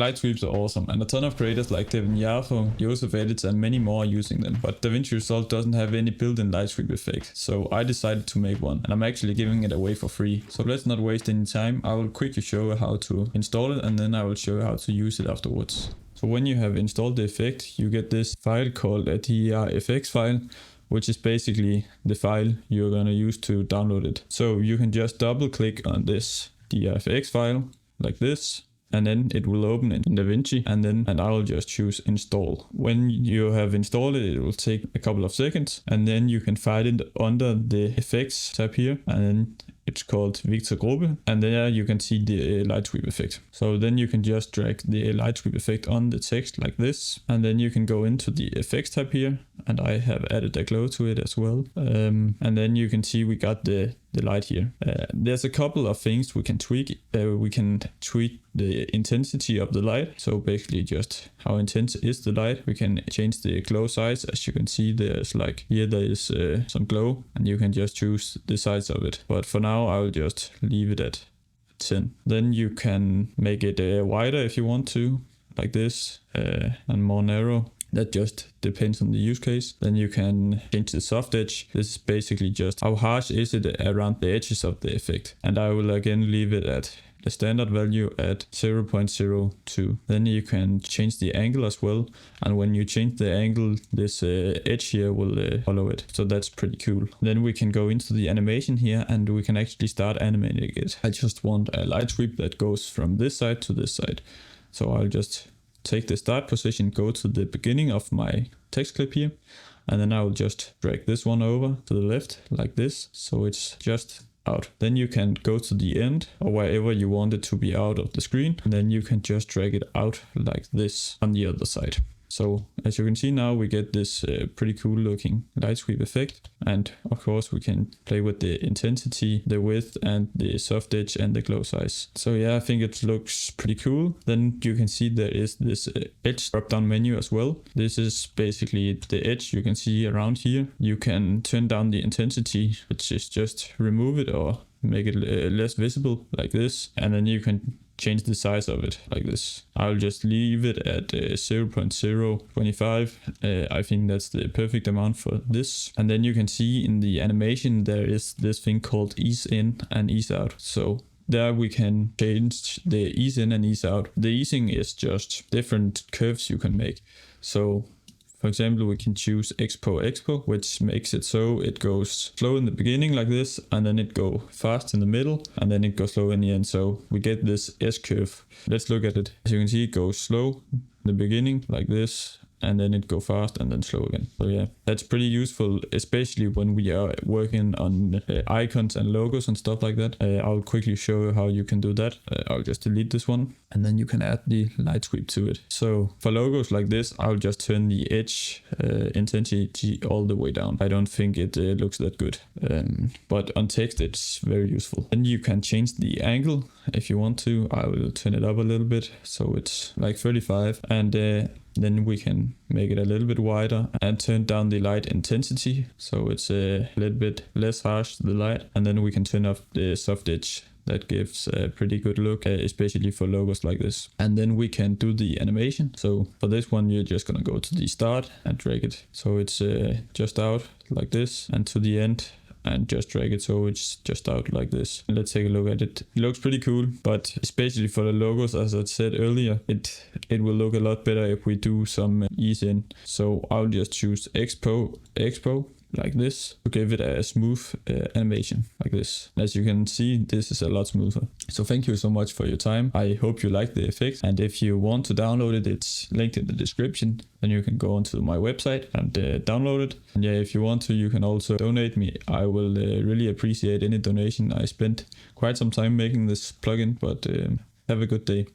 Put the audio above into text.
Light sweeps are awesome, and a ton of creators like Devin Jatho, Joseph Edits, and many more are using them, but DaVinci Resolve doesn't have any built-in light sweep effect, so I decided to make one, and I'm actually giving it away for free. So let's not waste any time, I will quickly show you how to install it, and then I will show you how to use it afterwards. So when you have installed the effect, you get this file called a DRFX file, which is basically the file you're gonna use to download it. So you can just double click on this DRFX file, like this, and then it will open in DaVinci, and I will just choose install. When you have installed it, it will take a couple of seconds, and then you can find it under the effects tab here, and then it's called Victor Gruppe, and there you can see the light sweep effect. So then you can just drag the light sweep effect on the text like this, and then you can go into the effects tab here, and I have added a glow to it as well. And then you can see we got the light here. There's a couple of things we can tweak. We can tweak the intensity of the light, so basically just how intense is the light. We can change the glow size. As you can see, there's like here there is some glow, and you can just choose the size of it, but for now I will just leave it at 10. Then you can make it wider if you want to, like this, and more narrow. That just depends on the use case. Then you can change the soft edge. This is basically just how harsh is it around the edges of the effect. And I will again leave it at the standard value at 0.02. Then you can change the angle as well. And when you change the angle, this edge here will follow it. So that's pretty cool. Then we can go into the animation here, and we can actually start animating it. I just want a light sweep that goes from this side to this side. So I'll just take the start position, go to the beginning of my text clip here, and then I will just drag this one over to the left like this, so it's just out. Then you can go to the end or wherever you want it to be out of the screen, and then you can just drag it out like this on the other side. So as you can see now, we get this pretty cool looking light sweep effect. And of course we can play with the intensity, the width, and the soft edge and the glow size. So yeah, I think it looks pretty cool. Then you can see there is this edge drop down menu as well. This is basically the edge you can see around here. You can turn down the intensity, which is just remove it or make it less visible like this. And then you can change the size of it like this. I'll just leave it at 0.025. I think that's the perfect amount for this. And then you can see in the animation there is this thing called ease in and ease out. So there we can change the ease in and ease out. The easing is just different curves you can make. So for example, we can choose expo, which makes it so it goes slow in the beginning like this, and then it go fast in the middle, and then it goes slow in the end. So we get this S-curve. Let's look at it. As you can see, it goes slow in the beginning like this, and then it go fast and then slow again. So yeah, that's pretty useful, especially when we are working on icons and logos and stuff like that. I'll quickly show you how you can do that. I'll just delete this one, and then you can add the light sweep to it. So for logos like this, I'll just turn the edge intensity all the way down. I don't think it looks that good, but on text it's very useful. Then you can change the angle if you want to. I will turn it up a little bit so it's like 35, and then we can make it a little bit wider and turn down the light intensity so it's a little bit less harsh, the light, and then we can turn off the soft edge. That gives a pretty good look, especially for logos like this. And then we can do the animation. So for this one, you're just gonna go to the start and drag it so it's just out like this, and to the end, and just drag it so it's just out like this. Let's take a look at it. It looks pretty cool, but especially for the logos, as I said earlier, it will look a lot better if we do some ease in. So I'll just choose expo like this to give it a smooth animation like this. As you can see, this is a lot smoother. So thank you so much for your time. I hope you like the effect, and if you want to download it, it's linked in the description. Then you can go onto my website and download it. And yeah, if you want to, you can also donate me. I will really appreciate any donation. I spent quite some time making this plugin, but have a good day.